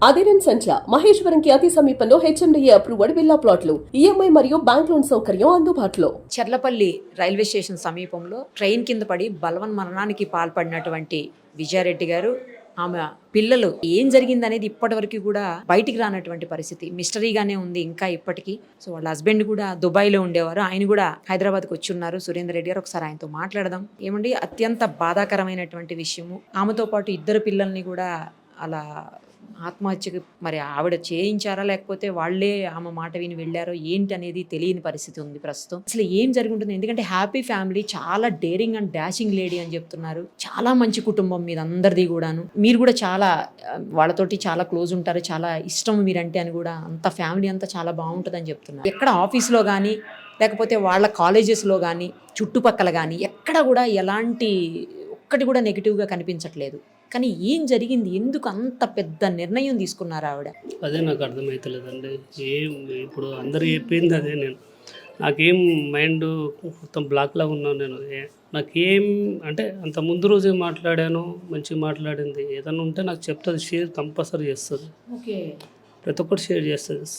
అదిరన్ సంచ మహేశ్వరంకి అతి సమీపంలో HMDA approved villa ప్లాట్లు ఈఎంఐ మరియు బ్యాంక్ లోన్ సౌకర్యం అందుబాటులో. చర్లపల్లి రైల్వే స్టేషన్ సమీపంలో ట్రైన్ కింద పడి బలవన్ మరణానికి పాల్పడినటువంటి విజయారెడ్డి గారు, ఆమె పిల్లలు ఏం జరిగిందనేది ఇప్పటివరకు కూడా బయటికి రానటువంటి పరిస్థితి మిస్టరీగానే ఉంది ఇంకా ఇప్పటికీ. సో వాళ్ళ హస్బెండ్ కూడా దుబాయ్లో ఉండేవారు, ఆయన కూడా హైదరాబాద్కి వచ్చి ఉన్నారు. సురేందర్ రెడ్డి గారు, ఒకసారి ఆయనతో మాట్లాడదాం. ఏమండి, అత్యంత బాధాకరమైనటువంటి విషయము. ఆమెతో పాటు ఇద్దరు పిల్లల్ని కూడా అలా ఆత్మహత్యకి మరి ఆవిడ చేయించారా లేకపోతే వాళ్ళే ఆమె మాట విని వెళ్ళారో ఏంటి అనేది తెలియని పరిస్థితి ఉంది ప్రస్తుతం. అసలు ఏం జరిగి ఉంటుంది? ఎందుకంటే హ్యాపీ ఫ్యామిలీ, చాలా డేరింగ్ అండ్ డాషింగ్ లేడీ అని చెప్తున్నారు. చాలా మంచి కుటుంబం మీద అందరిది కూడాను. మీరు కూడా చాలా వాళ్ళతోటి చాలా క్లోజ్ ఉంటారు, చాలా ఇష్టం మీరంటే అని కూడా, అంత ఫ్యామిలీ అంతా చాలా బాగుంటుంది అని చెప్తున్నారు. ఎక్కడ ఆఫీస్లో కానీ లేకపోతే వాళ్ళ కాలేజెస్లో కానీ చుట్టుపక్కల కానీ ఎక్కడ కూడా ఎలాంటి ఒక్కటి కూడా నెగిటివ్గా కనిపించట్లేదు. కానీ ఏం జరిగింది? ఎందుకు అంత పెద్ద నిర్ణయం తీసుకున్నారు ఆవిడ? అదే నాకు అర్థమవుతలేదండి. ఇప్పుడు అందరు చెప్పింది అదే. నాకేం మైండ్ మొత్తం బ్లాక్లా ఉన్నాను నేను. నాకేం అంటే అంత ముందు రోజే మాట్లాడాను, మంచిగా మాట్లాడింది. ఏదైనా ఉంటే నాకు చెప్తుంది, షేర్ కంపల్సరీ చేస్తుంది. ఓకే, ప్రతి ఒక్కటి షేర్ చేస్తుంది.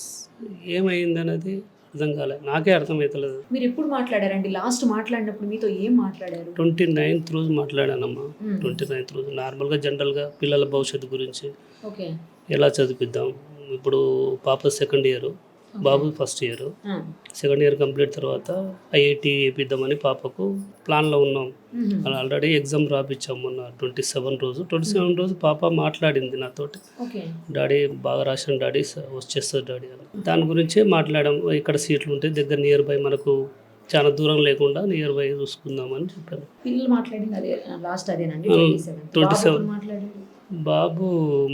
ఏమైంది అనేది అర్థం కాలే, నాకే అర్థమవుతలేదు. మీరు ఎప్పుడు మాట్లాడారండి? లాస్ట్ మాట్లాడినప్పుడు మీతో ఏం మాట్లాడారు? 29th రోజు మాట్లాడానమ్మా. 29th రోజు నార్మల్గా జనరల్గా పిల్లల భవిష్యత్తు గురించి, ఓకే, ఎలా చదివిద్దాం. ఇప్పుడు పాప 2nd ఇయర్, బాబు 1st year. 2nd year complete తర్వాత ఐఐటి వేపిద్దామని పాపకు ప్లాన్లో ఉన్నాం. అలా ఆల్రెడీ ఎగ్జామ్ రాపిచ్చాము మొన్న 27 రోజు పాప మాట్లాడింది నాతోటి. డాడీ బాగా రాశాను డాడీ, వచ్చేస్తుంది డాడీ అని. దాని గురించే మాట్లాడాం. ఇక్కడ సీట్లు ఉంటాయి దగ్గర, నియర్ బై, మనకు చాలా దూరం లేకుండా నియర్ బై చూసుకుందామని చెప్పాను. పిల్లలు మాట్లాడింది అదే లాస్ట్, అదేనండి 27. బాబు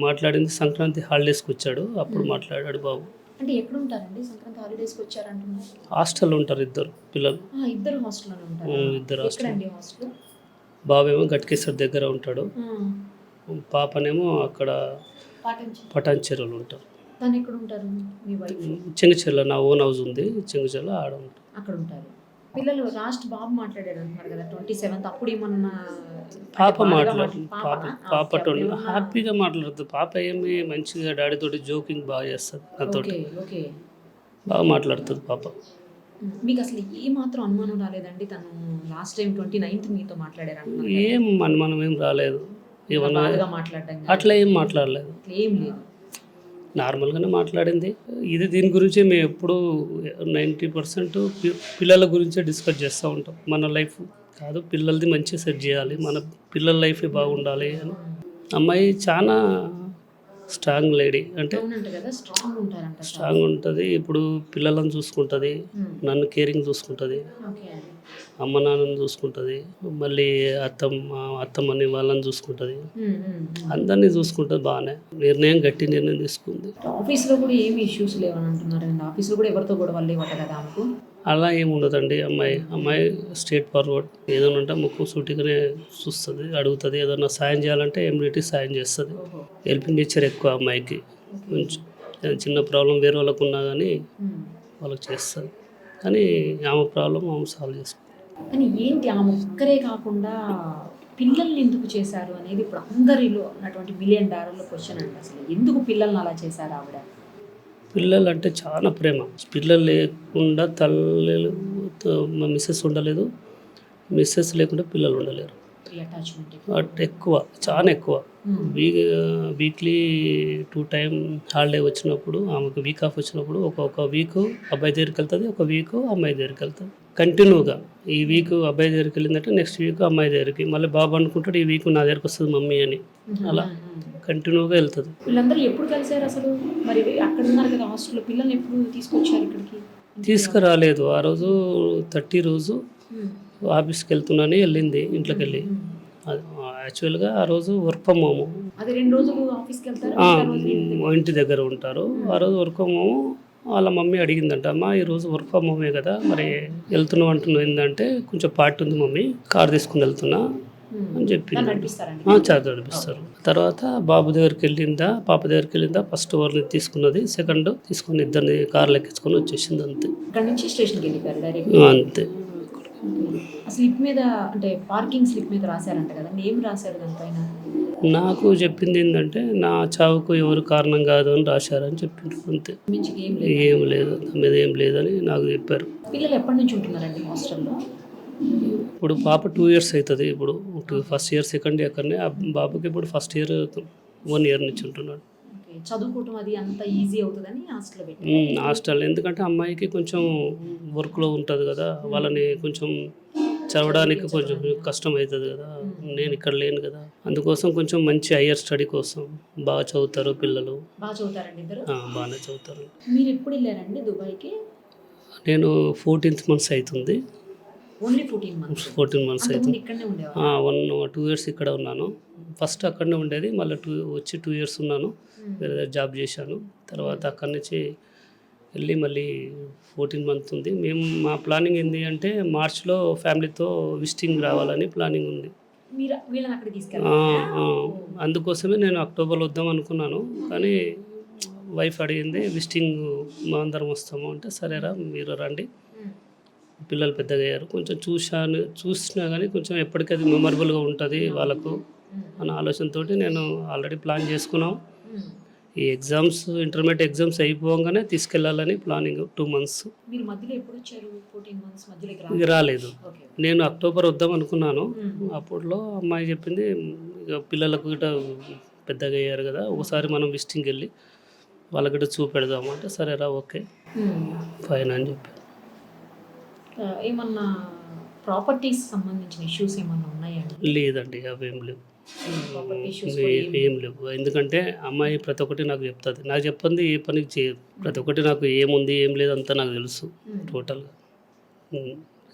మాట్లాడింది సంక్రాంతి హాలిడేస్కి వచ్చాడు, అప్పుడు మాట్లాడాడు బాబు. అంటే ఎక్కడ ఉంటారండి? సంక్రాంతి హాలిడేస్కి వచ్చారంటున్నారు. హాస్టల్లో ఉంటారు ఇద్దరు పిల్లలు. ఇద్దరు హాస్టల్లోనే ఉంటారు. ఇద్దరు హాస్టల్. బాబేమో గట్కేశ్వర్ దగ్గర ఉంటాడు, పాపనేమో అక్కడ పటాన్ చెరువులు ఉంటారు. తను ఎక్కడ ఉంటారు? మీ వైఫ్ చెంగిచెర్ల, నా ఓన్ హౌస్ ఉంది చెంగిచెర్ల, ఆడ ఉంటారు. అక్కడ ఉంటారు. పిల్లలు లాస్ట్ బాబు మాట్లాడారు అంటున్నారు కదా 27th. అప్పుడు ఏమన్నా పాప పాప హ్యాపీగా మాట్లాడుతుంది. పాప ఏమి మంచిగా డాడీ తోటి జోకింగ్ బాగా చేస్తుంది, నాతోటి బాగా మాట్లాడుతుంది పాప. మీకు అసలు ఏ మాత్రం అనుమానం రాలేదండి? తను లాస్ట్ టైం 29th మీతో మాట్లాడారు? ఏం అనుమానం ఏం రాలేదు, ఏమన్నా అట్లా ఏం మాట్లాడలేదు, ఏం లేదు, నార్మల్గానే మాట్లాడింది. దీని గురించి మేము ఎప్పుడు 90% పిల్లల గురించే డిస్కస్ చేస్తూ ఉంటాం. మన లైఫ్ కాదు, పిల్లలది మంచిగా సెట్ చేయాలి, మన పిల్లల లైఫ్ బాగుండాలి అని. అమ్మాయి చాలా స్ట్రాంగ్ లేడీ, అంటే స్ట్రాంగ్ ఉంటుంది. ఇప్పుడు పిల్లలను చూసుకుంటుంది, నన్ను కేరింగ్ చూసుకుంటుంది, అమ్మ నాన్నని చూసుకుంటుంది, మళ్ళీ అత్తమ్మని వాళ్ళని చూసుకుంటుంది, అందరినీ చూసుకుంటుంది. బాగానే గట్టి నిర్ణయం తీసుకుంది. ఆఫీస్లో కూడా ఏమి ఇష్యూస్ లేవని అంటున్నారు. ఆఫీస్లో కూడా ఎవరితో కూడా వాళ్ళు ఇవ్వట కదా ఆమెకు? అలా ఏమి ఉండదండి. అమ్మాయి స్ట్రేట్ ఫార్వర్డ్. ఏదైనా ఉంటే ముక్కు సూటిగానే చూస్తుంది, అడుగుతుంది. ఏదైనా సాయం చేయాలంటే ఇమ్మీడియట్లీ సాయం చేస్తుంది. హెల్పింగ్ నేచర్ ఎక్కువ అమ్మాయికి. కొంచెం చిన్న ప్రాబ్లం వేరే వాళ్ళకు ఉన్నా కానీ వాళ్ళకి చేస్తుంది, కానీ ఆమె ప్రాబ్లం ఆమె సాల్వ్ చేసుకుంటుంది. కానీ ఏంటి, ఆమె ఒక్కరే కాకుండా పిల్లల్ని ఎందుకు చేశారు అనేది ఇప్పుడు అందరిలో ఉన్నటువంటి $1 మిలియన్ క్వశ్చన్ అండి. అసలు ఎందుకు పిల్లల్ని అలా చేశారు ఆవిడ? పిల్లలు అంటే చాలా ప్రేమ. పిల్లలు లేకుండా తల్లి మిస్సెస్ ఉండలేదు, మిస్సెస్ లేకుండా పిల్లలు ఉండలేరు. ఎక్కువ, చాలా ఎక్కువ. వీక్లీ 2 times హాలిడే వచ్చినప్పుడు, ఆమెకు వీక్ ఆఫ్ వచ్చినప్పుడు ఒక వీక్ అబ్బాయి దగ్గరికి వెళ్తుంది, ఒక వీక్ అమ్మాయి దగ్గరికి వెళ్తుంది. కంటిన్యూగా ఈ వీక్ అబ్బాయి దగ్గరికి వెళ్ళిందంటే నెక్స్ట్ వీక్ అమ్మాయి దగ్గరికి, మళ్ళీ బాబు అనుకుంటాడు ఈ వీక్ నా దగ్గరికి వస్తుంది మమ్మీ అని. అలా కంటిన్యూగా వెళ్తుంది. వీళ్ళందరూ ఎప్పుడు కలిసారు అసలు? మరి అక్కడ ఉన్నారు కదా హాస్టల్లో, పిల్లల్ని ఎప్పుడు తీసుకొచ్చారు ఇక్కడికి? తీసుకురాలేదు. ఆ రోజు 30 రోజు ఆఫీస్కి వెళ్తున్నానని వెళ్ళింది ఇంట్లోకి వెళ్ళి. యాక్చువల్గా ఆ రోజు వర్క్ ఫ్రమ్ హోమ్. అది 2 రోజులు ఆఫీస్కి వెళ్తారు, ఇంటి దగ్గర ఉంటారు. ఆ రోజు వర్క్ ఫ్రమ్ హోమ్. వాళ్ళ మమ్మీ అడిగిందంట, అమ్మ ఈరోజు వర్క్ ఫ్రమ్ హోమే కదా, మరి వెళ్తున్నావు అంటున్నావు ఏంటంటే, కొంచెం పార్టీ ఉంది మమ్మీ, కార్ తీసుకుని వెళ్తున్నా అని చెప్పింది. చాలా నడిపిస్తారు. తర్వాత బాబు దగ్గరికి వెళ్ళిందా, పాప దగ్గరికి వెళ్ళిందా, ఫస్ట్ వాళ్ళని తీసుకున్నది, సెకండ్ తీసుకుని ఇద్దరిని కార్లు ఎక్కించుకొని వచ్చేసింది. అంతే, అంతే. స్లిప్ మీద అంటే పార్కింగ్ స్లిప్ మీద రాశారంట కదా, నేమ్ రాశారు దానిపైన. నాకు చెప్పింది ఏంటంటే నా చావుకు ఎవరు కారణం కాదు అని రాశారని చెప్పిండ్రు అంతే. మించికి ఏం లేదు. ఏం లేదు, దాని మీద ఏం లేదని నాకు చెప్పారు. పిల్లలు ఎప్పటి నుంచి ఉంటున్నారండి హాస్టల్లో? ఇప్పుడు పాప 2 years అవుతుంది. ఇప్పుడు ఫస్ట్ ఇయర్ సెకండ్ ఇయర్ అక్కడనే, ఆ బాబుకి ఇప్పుడు ఫస్ట్ ఇయర్ 1 year నుంచి ఉంటున్నాడు. ఓకే, చదువుకోవటం అది అంత ఈజీ అవుతుందని హాస్టల్లో పెట్టి హాస్టల్ ఎందుకంటే అమ్మాయికి కొంచెం వర్క్లో ఉంటుంది కదా, వాళ్ళని కొంచెం చదవడానికి కొంచెం కష్టం అవుతుంది కదా, నేను ఇక్కడ లేను కదా, అందుకోసం కొంచెం మంచి హయ్యర్ స్టడీ కోసం బాగా చదువుతారు పిల్లలు. బాగా చదువుతారండి ఇద్దరు? బాగానే చదువుతారు. మీరు ఎప్పుడు వెళ్ళారండి దుబాయ్కి? నేను 14th month అవుతుంది. Only 14 months? 14 months అవుతుంది. ఇక్కడనే ఉండేవారు? 2 years ఇక్కడ ఉన్నాను. ఫస్ట్ అక్కడనే ఉండేది, మళ్ళీ 2 years ఉన్నాను, వేరే జాబ్ చేశాను. తర్వాత అక్కడి నుంచి వెళ్ళి మళ్ళీ 14 month ఉంది. మేము మా ప్లానింగ్ ఏంటి అంటే మార్చ్లో ఫ్యామిలీతో విజిటింగ్ రావాలని ప్లానింగ్ ఉంది. మీరు వీళ్ళని అక్కడ తీసుకెళ్ళారు? అందుకోసమే నేను అక్టోబర్లో వద్దాం అనుకున్నాను, కానీ వైఫ్ అడిగింది విజిటింగ్ మా అందరం వస్తాము అంటే, సరేరా మీరు రండి, పిల్లలు పెద్దగా అయ్యారు, కొంచెం చూసినా కానీ కొంచెం ఎప్పటికది మెమరబుల్గా ఉంటుంది వాళ్ళకు అన్న ఆలోచనతో నేను ఆల్రెడీ ప్లాన్ చేసుకున్నాం. ఈ ఎగ్జామ్స్ ఇంటర్మీడియట్ ఎగ్జామ్స్ అయిపోగానే తీసుకెళ్లాలని ప్లానింగ్. 2 months. మీరు మధ్యలో ఎప్పుడు వచ్చారు? 14 months మధ్యలో ఇది రాలేదు. నేను అక్టోబర్ వద్దాం అనుకున్నాను. అప్పట్లో అమ్మాయి చెప్పింది ఇక పిల్లలకు గిట్ట పెద్దగా అయ్యారు కదా, ఒకసారి మనం విజిటింగ్కి వెళ్ళి వాళ్ళకిట చూపెడదాము అంటే, సరేరా ఓకే ఫైన్ అని చెప్పి. ఏమన్నా ప్రాపర్టీస్ సంబంధించిన ఇష్యూస్ ఏమన్నా ఉన్నాయండి? లేదండి, అవేం లేవు, ఏం లేవు. ఎందుకంటే అమ్మాయి ప్రతి ఒక్కటి నాకు చెప్తుంది, నాకు చెప్పింది ఏ పనికి చేయదు, ప్రతి ఒక్కటి నాకు ఏముంది ఏం లేదు అంతా నాకు తెలుసు. టోటల్గా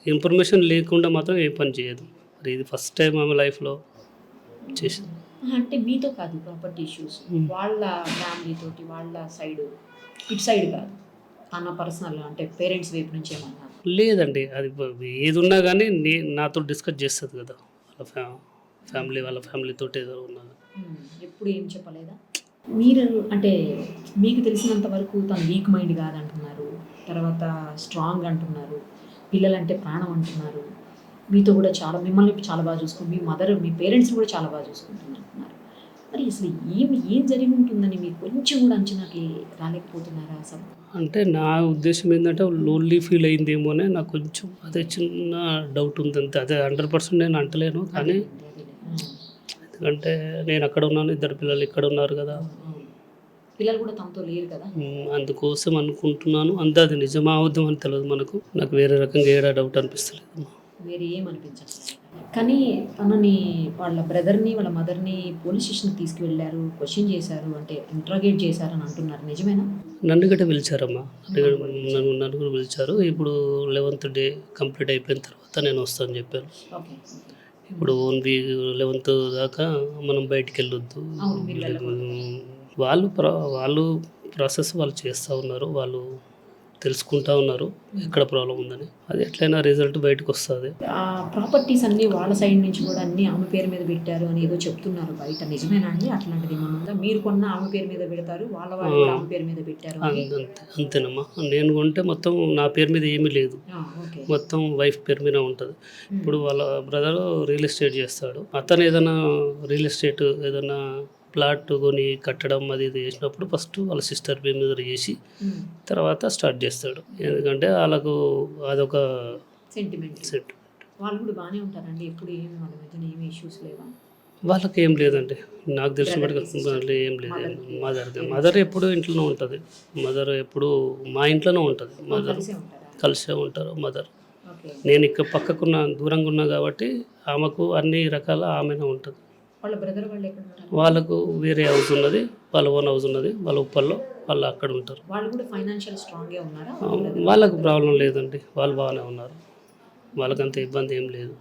ఇన్ఫర్మేషన్ లేకుండా మాత్రం ఏ పని చేయదు. మరి ఇది ఫస్ట్ టైం ఆమె లైఫ్లో చేసింది. అంటే మీతో కాదు ప్రాపర్టీ ఇష్యూస్, వాళ్ళ ఫ్యామిలీ తోటి, వాళ్ళ సైడ్, ఇటు సైడ్ కాదు, తన పర్సనల్ అంటే పేరెంట్స్ వైపు నుంచి ఏమన్నా? లేదండి, అది ఏది ఉన్నా కానీ నాతో డిస్కస్ చేస్తుంది కదా, వాళ్ళ ఫ్యామిలీతో ఏదో ఉన్నా. ఎప్పుడు ఏం చెప్పలేదా? మీరు అంటే మీకు తెలిసినంత వరకు తను వీక్ మైండ్ కాదంటున్నారు, తర్వాత స్ట్రాంగ్ అంటున్నారు, పిల్లలంటే ప్రాణం అంటున్నారు, మీతో కూడా మిమ్మల్ని చాలా బాగా చూసుకుంటారు, మీ పేరెంట్స్ని కూడా చాలా బాగా చూసుకుంటున్నారు. మరి అసలు ఏం జరిగి ఉంటుందని మీకు కొంచెం కూడా అంచనాకి రాలేకపోతున్నారా అసలు? అంటే నా ఉద్దేశం ఏంటంటే లోన్లీ ఫీల్ అయిందేమోనే నాకు కొంచెం అదే చిన్న డౌట్ ఉంది అంతే. అదే 100% నేను అంటలేను, కానీ ఎందుకంటే నేను అక్కడ ఉన్నాను, 2 పిల్లలు ఇక్కడ ఉన్నారు కదా, పిల్లలు కూడా తమతో లేరు కదా, అందుకోసం అనుకుంటున్నాను. అంతే, అది నిజమా అవుద్దాం అని తెలియదు మనకు. నాకు వేరే రకంగా ఏడా డౌట్ అనిపిస్తలేదు, వేరే ఏమనిపించట్లేదు. కానీ తనని వాళ్ళ బ్రదర్ని వాళ్ళ మదర్ని పోలీస్ స్టేషన్కి తీసుకువెళ్ళారు, క్వశ్చన్ చేశారు, అంటే ఇంట్రాగేట్ చేశారని అంటున్నారు, నిజమేనా? నన్ను గట్ట పిలిచారమ్మా, నన్ను కూడా పిలిచారు. ఇప్పుడు 11th day కంప్లీట్ అయిపోయిన తర్వాత నేను వస్తాను చెప్పాను. ఇప్పుడు 1 week 11th దాకా మనం బయటికి వెళ్ళొద్దు, వాళ్ళు ప్రాసెస్ వాళ్ళు చేస్తూ ఉన్నారు, వాళ్ళు తెలుసుకుంటా ఉన్నారు ఎక్కడ ప్రాబ్లం ఉందని, అది ఎట్లయినా రిజల్ట్ బయటకు వస్తుంది. ప్రాపర్టీస్ అన్నీ వాళ్ళ సైడ్ నుంచి కూడా అన్నీ ఆమె పేరు మీద పెట్టారు అని ఏదో చెప్తున్నారు బయట, నిజమేనా అండి? అట్లాంటిది ఏమన్నా? మీరు కొన్న ఆమె పేరు మీద పెడతారు, వాళ్ళ వాళ్ళు ఆమె పేరు మీద పెట్టారు? అంతేనమ్మా, నేను కొంటే మొత్తం నా పేరు మీద ఏమీ లేదు, మొత్తం వైఫ్ పేరు మీద ఉంటుంది. ఇప్పుడు వాళ్ళ బ్రదర్ రియల్ ఎస్టేట్ చేస్తాడు, అతను ఏదైనా రియల్ ఎస్టేట్ ఏదైనా ప్లాట్ కొని కట్టడం అది ఇది చేసినప్పుడు ఫస్ట్ వాళ్ళ సిస్టర్ పేరు మీద చేసి తర్వాత స్టార్ట్ చేస్తాడు, ఎందుకంటే వాళ్ళకు అదొక సెంటిమెంట్. వాళ్ళు కూడా బాగానే ఉంటారండి, ఎప్పుడు ఏమి వాళ్ళ మధ్యన ఏమి ఇష్యూస్ లేవా? వాళ్ళకి ఏం లేదండి, నాకు తెలిసినప్పటికీ ఏం లేదు. మదర్ ఎప్పుడు ఇంట్లోనే ఉంటుంది, మదర్ ఎప్పుడు మా ఇంట్లోనే ఉంటుంది, మదర్ కలిసే ఉంటారు మదర్. నేను ఇక్కడ పక్కకున్న దూరంగా ఉన్నా కాబట్టి ఆమెకు అన్ని రకాల ఆమెనే ఉంటుంది. వాళ్ళ బ్రదర్ వాళ్ళు ఎక్కడ ఉంటారు? వాళ్ళకు వేరే హౌస్ ఉన్నది, వాళ్ళ ఓన్ హౌస్ ఉన్నది, వాళ్ళ ఉప్పల్లో వాళ్ళు అక్కడ ఉంటారు. వాళ్ళు కూడా ఫైనాన్షియల్ స్ట్రాంగ్గా ఉన్నారా? వాళ్ళకు ప్రాబ్లం లేదండి, వాళ్ళు బాగానే ఉన్నారు, వాళ్ళకంత ఇబ్బంది ఏం లేదు.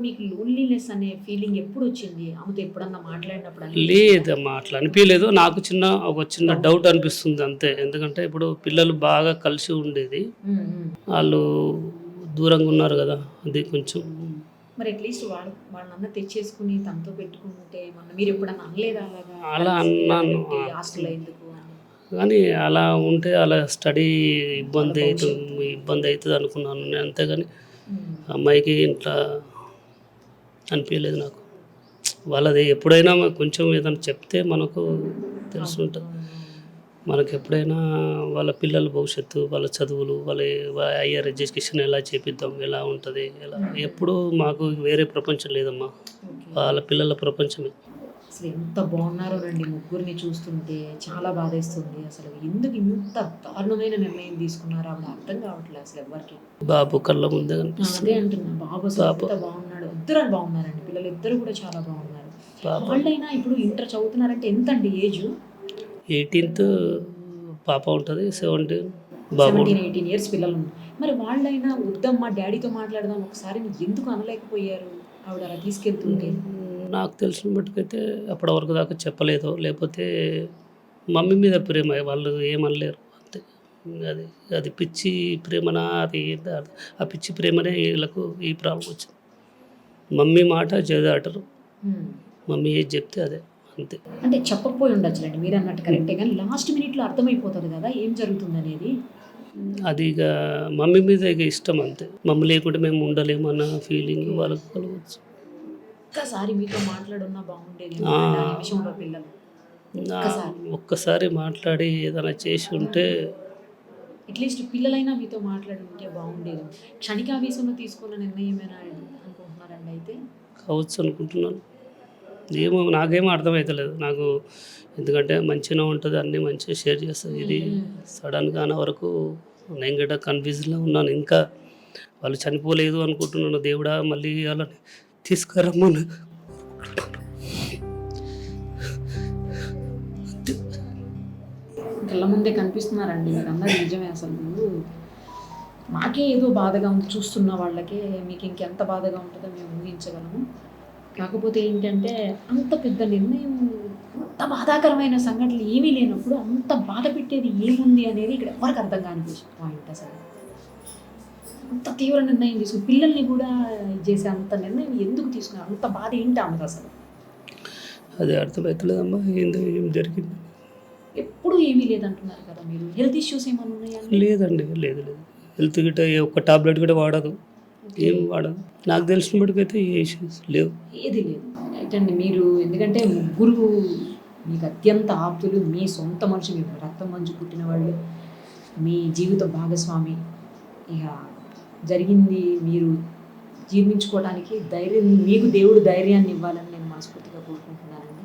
మీకు లోన్లీనెస్ అనే ఫీలింగ్ ఎప్పుడు వచ్చింది? ఆమెతో ఎప్పుడన్నా మాట్లాడినప్పుడు? లేదమ్మా, అట్లా అనిపించలేదు. నాకు ఒక చిన్న డౌట్ అనిపిస్తుంది అంతే, ఎందుకంటే ఇప్పుడు పిల్లలు బాగా కలిసి ఉండేది, వాళ్ళు దూరంగా ఉన్నారు కదా, అది కొంచెం. మరి అట్లీస్ట్ వాళ్ళందరూ తెచ్చేసుకుని తనతో పెట్టుకుంటే మీరు ఎప్పుడన్నా అనలేదా? అలా అన్నాను, హాస్టల్లో ఎందుకు? కానీ అలా ఉంటే అలా స్టడీ ఇబ్బంది అవుతుంది అనుకున్నాను నేను, అంతేగాని అమ్మాయికి ఇంట్లో అనిపించలేదు నాకు. వాళ్ళది ఎప్పుడైనా కొంచెం ఏదైనా చెప్తే మనకు తెలుసుంటుంది. మనకు ఎప్పుడైనా వాళ్ళ పిల్లల భవిష్యత్తు, వాళ్ళ చదువులు, వాళ్ళ హయ్యర్ ఎడ్యుకేషన్ ఎలా చేపిద్దాం, ఎలా ఉంటుంది, ఎలా ఎప్పుడూ మాకు వేరే ప్రపంచం లేదమ్మా, వాళ్ళ పిల్లల ప్రపంచమే. అసలు ఎంత బాగున్నారో రండి, ముగ్గురిని చూస్తుంటే చాలా బాధేస్తుంది. అసలు ఎందుకు ఇంత దారుణమైన నిర్ణయం తీసుకున్నారో ఆవిడ అర్థం కావట్లేదు అసలు ఎవరికి. బాబు కళ్ళ ముందే కనిపిస్తుంది. అదే అంటున్నా, బాబు అసలు ఎంత బాగున్నాడు. ఇద్దరు బాగున్నారండి, పిల్లలు ఇద్దరు కూడా చాలా బాగున్నారు. వాళ్ళైనా ఇప్పుడు ఇంటర్ చదువుతున్నారంటే ఎంత అండి ఏజ్? 18th పాప ఉంటుంది, 17 బాబు. 17-18 ఇయర్స్ పిల్లలు ఉన్నారు. మరి వాళ్ళైనా వద్దమ్మా డాడీతో మాట్లాడదాం ఒకసారి ఎందుకు అనలేకపోయారు ఆవిడ అలా తీసుకెళ్తుంటే? నాకు తెలిసిన మట్టుకైతే అప్పటి వరకు దాకా చెప్పలేదు, లేకపోతే మమ్మీ మీద ప్రేమ, వాళ్ళు ఏమనలేరు అంతే. అది అది పిచ్చి ప్రేమనా, అది ఆ పిచ్చి ప్రేమనే వీళ్ళకు ఈ ప్రాబ్లం వచ్చింది. మమ్మీ మాట జదాటరు, మమ్మీ ఏది చెప్తే అదే అంతే. అంటే చెప్పకపోయి ఉండొచ్చులేండి, మీరు అన్నట్టు కరెక్టే, కానీ లాస్ట్ మినిట్లో అర్థమైపోతుంది కదా ఏం జరుగుతుంది అనేది. అది ఇక మమ్మీ మీద ఇక ఇష్టం అంతే. మమ్మీ లేకుంటే మేము ఉండలేము అన్న ఫీలింగ్ వాళ్ళకు కలవచ్చు. ఒక్కసారి మీతో మాట్లాడున్నా బాగుండేది విషయంలో పిల్లలు. ఒక్కసారి మాట్లాడి ఏదైనా చేసి ఉంటే, అట్లీస్ట్ పిల్లలైనా మీతో మాట్లాడి ఉంటే బాగుండేది. క్షణికావేశంలో తీసుకున్న నిర్ణయమేనా అనుకుంటున్నారండి అయితే? కావచ్చు అనుకుంటున్నాను. ఏమో నాకేమో అర్థమవుతలేదు నాకు, ఎందుకంటే మంచిగా ఉంటుంది, అన్నీ మంచిగా షేర్ చేస్తుంది. ఇది సడన్గా అన్న వరకు నేను గట్రా కన్ఫ్యూజన్లో ఉన్నాను. ఇంకా వాళ్ళు చనిపోలేదు అనుకుంటున్నాను. దేవుడా మళ్ళీ వాళ్ళని తీసుకురమ్మను. కళ్ళ ముందే కనిపిస్తున్నారండి మీరు అన్నది నిజమే. అసలు మాకే ఏదో బాధగా ఉంది, చూస్తున్న వాళ్ళకే మీకు ఇంకెంత బాధగా ఉంటుందో మేము ఊహించగలము. కాకపోతే ఏంటంటే అంత పెద్ద నిర్ణయం, అంత బాధాకరమైన సంఘటనలు ఏమీ లేనప్పుడు అంత బాధ పెట్టేది ఏముంది అనేది ఇక్కడ ఎవరికి అర్థం కాని పాయింట్. అసలు అంత తీవ్ర నిర్ణయం తీసుకుని పిల్లల్ని కూడా చేసే అంత నిర్ణయం ఎందుకు తీసుకున్నారు? అంత బాధ ఏంటి ఆమెకు అసలు? అది అర్థమవుతలేదమ్మా, ఏం జరిగింది. ఎప్పుడు ఏమీ లేదంటున్నారు కదా మీరు. హెల్త్ ఇష్యూస్ ఏమైనా ఉన్నాయా? లేదండి, లేదు. హెల్త్ గిట్ట ఒక్క టాబ్లెట్ కూడా వాడదు, ఏం వాడదు. నాకు తెలిసినప్పటికైతే ఏ ఇష్యూస్ లేవు, ఏది లేదు. రైట్ అండి. మీరు ఎందుకంటే ముగ్గురు మీకు అత్యంత ఆప్తులు, మీ సొంత మనిషి, మీ రక్తం మంచు పుట్టిన వాళ్ళు, మీ జీవిత భాగస్వామి. ఇక జరిగింది మీరు జీర్ణించుకోవడానికి ధైర్యం, మీకు దేవుడు ధైర్యాన్ని ఇవ్వాలని నేను మనస్ఫూర్తిగా కోరుకుంటున్నానండి.